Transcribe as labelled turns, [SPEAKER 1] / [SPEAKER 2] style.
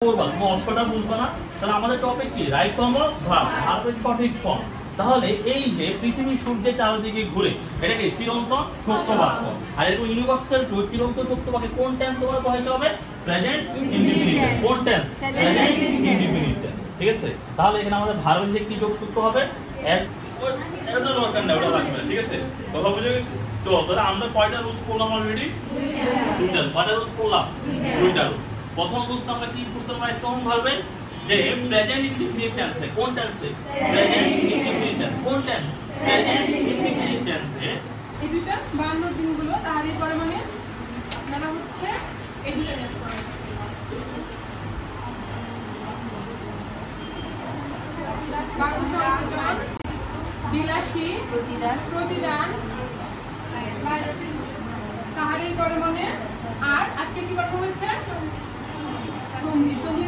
[SPEAKER 1] করবা তুমি অর্থটা বুঝবা না, তাহলে আমাদের টপিক কি রাইট ফর্ম অফ ভার্ব, ভার্বের সঠিক ফর্ম। তাহলে এই যে পৃথিবী সূর্যের চারদিকে ঘুরে, এটাকে চিরন্তন সত্য বাক্য। আর এরকম ইউনিভার্সাল ট্রুথ চিরন্তন সত্য বাক্যে কোন টেন্স তোমরা বসাইতে হবে? Present indefinite. কোন টেন্স? Present indefinite. ঠিক আছে, তাহলে এখানে আমাদের ভার্ব হিসেবে কি যোগ করতে হবে? এস এটা দরকার না, ওটা লাগবে না। ঠিক আছে, কথা বুঝে গেছি? তো তাহলে আমরা কয়টা রুলস করলাম অলরেডি? দুইটা। কয়টা রুলস করলাম? দুইটা রুলস। প্রথম রুলস আমরা কি করতে পারি? কোন ভার্বে? যে প্রেজেন্ট ইনডিফিনিট টেন্সে। কোন টেন্সে? Present indefinite tense. কোন টেন্স? প্রেজেন্ট ইনডিফিনিট টেন্সে।
[SPEAKER 2] এই দুটো 52 দিনগুলো তাহারই পরে মানে আপনারা হচ্ছে এই দুটো টেন্স করেন। বাক্য সংযোজন, বিলাসী, প্রতিদান, তাহারই পরে মানে। আর আজকে কি বানানো হয়েছে? সন্ধি।